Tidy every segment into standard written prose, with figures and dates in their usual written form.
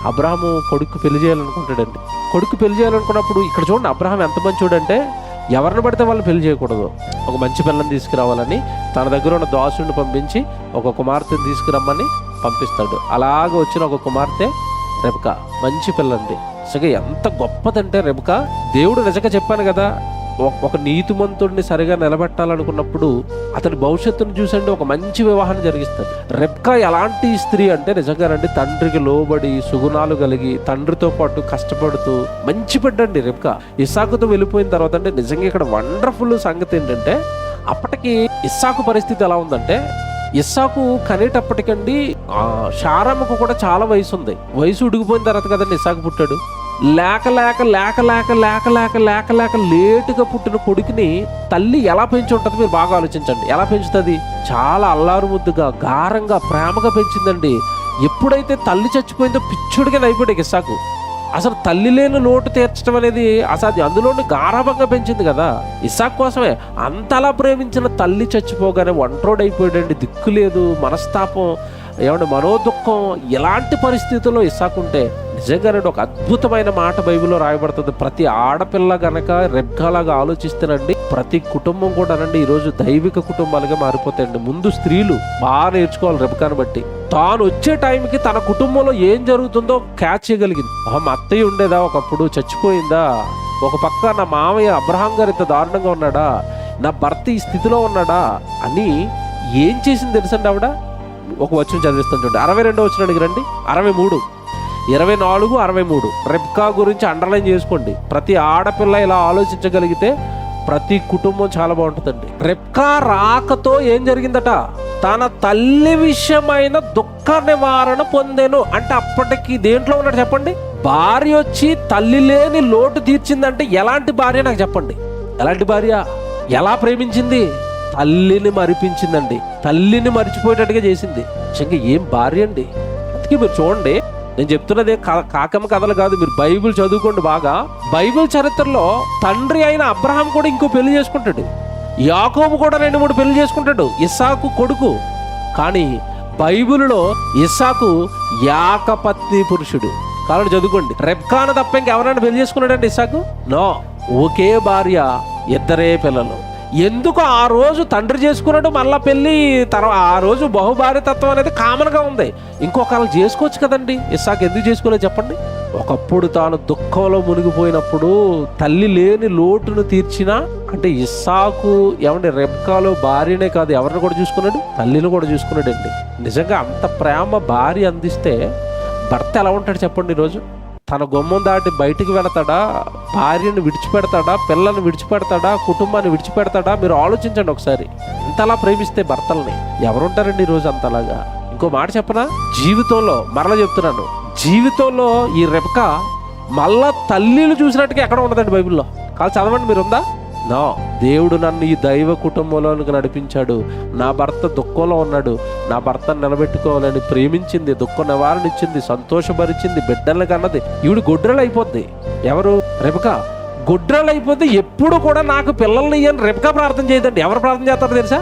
అబ్రహాము కొడుకు పెళ్లి చేయాలనుకుంటాడండి. కొడుకు పెళ్లి చేయాలనుకున్నప్పుడు ఇక్కడ చూడండి, అబ్రహాం ఎంత మంచోడంటే ఎవరిని పడితే వాళ్ళని పెళ్లి చేయకూడదు. ఒక మంచి పిల్లని తీసుకురావాలని తన దగ్గర ఉన్న దాసుడిని పంపించి ఒక కుమార్తెను తీసుకురమ్మని పంపిస్తాడు. అలాగ వచ్చిన ఒక కుమార్తె రెబకా, మంచి పిల్లండి. నిజంగా ఎంత గొప్పదంటే రెబకా, దేవుడు నిజంగా చెప్పాను కదా, ఒక నీతిమంతుడిని సరిగా నిలబెట్టాలనుకున్నప్పుడు అతని భవిష్యత్తును చూసండి ఒక మంచి వివాహాన్ని జరిగిస్తాడు. రెబ్కా ఎలాంటి స్త్రీ అంటే నిజంగానండి, తండ్రికి లోబడి సుగుణాలు కలిగి తండ్రితో పాటు కష్టపడుతూ మంచి బిడ్డండి రెబ్కా. ఇస్సాకుతో వెళ్ళిపోయిన తర్వాత అంటే నిజంగా ఇక్కడ వండర్ఫుల్ సంగతి ఏంటంటే, అప్పటికి ఇస్సాకు పరిస్థితి ఎలా ఉందంటే, ఇస్సాకు కనేటప్పటికండి శారమ్మకు కూడా చాలా వయసు ఉంది. వయసు ఉడిగిపోయిన తర్వాత కదండి ఇస్సాకు పుట్టాడు. లేక లేక లేక లేక లేక లేక లేక లేక లేటుగా పుట్టిన కొడుకుని తల్లి ఎలా పెంచి ఉంటుంది మీరు బాగా ఆలోచించండి. ఎలా పెంచుతుంది? చాలా అల్లారు ముద్దుగా, గారంగా, ప్రేమగా పెంచిందండి. ఎప్పుడైతే తల్లి చచ్చిపోయిందో పిచ్చుడిగా అయిపోయాడు ఇస్సాకు. అసలు తల్లి లేని లోటు తీర్చడం అనేది అసాధ్యం. అందులోని గారాభంగా పెంచింది కదా ఇస్సాకు కోసమే. అంతలా ప్రేమించిన తల్లి చచ్చిపోగానే ఒంటరోడైపోయాడండి. దిక్కు లేదు, మనస్తాపం, ఏమంటే మనోదుఖం. ఇలాంటి పరిస్థితుల్లో ఇస్సాకుంటే నిజంగానే ఒక అద్భుతమైన మాట బైబిల్లో రాయబడుతుంది. ప్రతి ఆడపిల్ల గనక రెబ్కాలాగా ఆలోచిస్తేనండి ప్రతి కుటుంబం కూడా అనండి ఈరోజు దైవిక కుటుంబాలుగా మారిపోతాయండి. ముందు స్త్రీలు బాగా నేర్చుకోవాలి రెబ్కాను బట్టి. తాను వచ్చే టైంకి తన కుటుంబంలో ఏం జరుగుతుందో క్యాచ్ చేయగలిగింది. మా అత్తయ్య ఉండేదా ఒకప్పుడు, చచ్చిపోయిందా, ఒక పక్క నా మామయ్య అబ్రహాం గారు ఇంత దారుణంగా ఉన్నాడా, నా భర్త ఈ స్థితిలో ఉన్నాడా అని ఏం చేసింది తెలుసండి ఆవిడ. ఒక వచనం చదివిస్తాను చూడండి, 62వ వచనానికి రండి. 63, 24, 63 రెబ్కా గురించి అండర్లైన్ చేసుకోండి. ప్రతి ఆడపిల్ల ఇలా ఆలోచించగలిగితే ప్రతి కుటుంబం చాలా బాగుంటుందండి. రెబ్కా రాకతో ఏం జరిగిందట, తన తల్లి విషయమైన దుఃఖ నివారణ పొందెను. అంటే అప్పటికి దేంట్లో ఉన్నాడు చెప్పండి? భార్య వచ్చి తల్లి లేని లోటు తీర్చిందంటే ఎలాంటి భార్య నాకు చెప్పండి? ఎలాంటి భార్య? ఎలా ప్రేమించింది? తల్లిని మరిపించిందండి. తల్లిని మరిచిపోయేటట్టుగా చేసింది. నిజంగా ఏం భార్య అండి. అందుకే మీరు చూడండి, నేను చెప్తున్నదే కాకమ్మ కథలు కాదు, మీరు బైబిల్ చదువుకోండి బాగా. బైబిల్ చరిత్రలో తండ్రి అయిన అబ్రహాం కూడా ఇంకో పెళ్లి చేసుకుంటాడు. యాకోబు కూడా 2-3 పెళ్లి చేసుకుంటాడు, ఇస్సాకు కొడుకు. కానీ బైబిల్లో ఇస్సాకు ఏకపత్ని పురుషుడు. కాబట్టి చదువుకోండి, రెబ్కాను తప్ప ఇంకెవరైనా పెళ్లి చేసుకున్నాడండి ఇస్సాకు? నో, ఒకే భార్య, 2 పిల్లలు. ఎందుకు ఆ రోజు తండ్రి చేసుకున్నాడు, మళ్ళా పెళ్ళి తర్వాత ఆ రోజు బహుభార్యతత్వం అనేది కామన్గా ఉంది. ఇంకొకరు చేసుకోవచ్చు కదండి. ఇస్సాకు ఎందుకు చేసుకోలేదు చెప్పండి? ఒకప్పుడు తాను దుఃఖంలో మునిగిపోయినప్పుడు తల్లి లేని లోటును తీర్చినా, అంటే ఇస్సాకు ఏమంటే రెబ్కాలో భార్యనే కాదు ఎవరిని కూడా చూసుకున్నాడు, తల్లిని కూడా చూసుకున్నాడండి. నిజంగా అంత ప్రేమ భార్య అందిస్తే భర్త ఎలా ఉంటాడు చెప్పండి? ఈరోజు తన గుమ్మం దాటి బయటికి వెళతాడా, భార్యను విడిచిపెడతాడా, పిల్లల్ని విడిచిపెడతాడా, కుటుంబాన్ని విడిచిపెడతాడా? మీరు ఆలోచించండి ఒకసారి. ఇంతలా ప్రేమిస్తే భర్తల్ని ఎవరుంటారండి ఈరోజు అంతలాగా? ఇంకో మాట చెప్పనా, జీవితంలో మరలా చెప్తున్నాను, జీవితంలో ఈ రెబ్కా మళ్ళా తల్లిని చూసినట్టుగా ఎక్కడ ఉండదండి బైబిల్లో. కాదు చదవండి, మీరు ఉందా? నా దేవుడు నన్ను ఈ దైవ కుటుంబంలోనికి నడిపించాడు. నా భర్త దుఃఖంలో ఉన్నాడు, నా భర్తను నిలబెట్టుకోవాలని ప్రేమించింది, దుఃఖ నివారణ ఇచ్చింది, సంతోషపరిచింది, బిడ్డల్ని కన్నది. ఈవిడ గొడ్రలు అయిపోద్ది. ఎవరు? రెబ్కా గొడ్రలు అయిపోద్ది. ఎప్పుడు కూడా నాకు పిల్లల్ని ఇయ్యని రెబ్కా ప్రార్థన చేయదండి. ఎవరు ప్రార్థన చేస్తారో తెలుసా?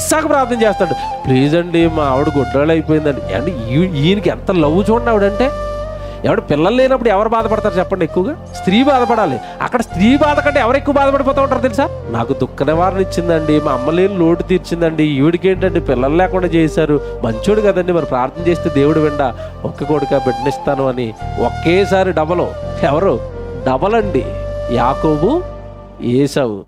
ఇస్సాకు ప్రార్థన చేస్తాడు. ప్లీజ్ అండి మా ఆవిడ గొడ్రలు అయిపోయిందండి. అంటే ఈయనకి ఎంత లవ్ చూడండి ఆవిడంటే. ఎవడు పిల్లలు లేనప్పుడు ఎవరు బాధపడతారు చెప్పండి? ఎక్కువగా స్త్రీ బాధపడాలి. అక్కడ స్త్రీ బాధ కంటే ఎవరు ఎక్కువ బాధపడిపోతూ ఉంటారు తెలుసా? నాకు దుఃఖ నివారణ ఇచ్చిందండి, మా అమ్మ లేని లోటు తీర్చిందండి, ఈవిడికి ఏంటండి పిల్లలు లేకుండా చేశారు, మంచోడు కదండి, మరి ప్రార్థన చేస్తే దేవుడు విండా ఒక్క కొడుక బిడ్డనిస్తాను అని ఒకేసారి డబలు. ఎవరు? డబల్ అండి, యాకోబు, ఏసావు.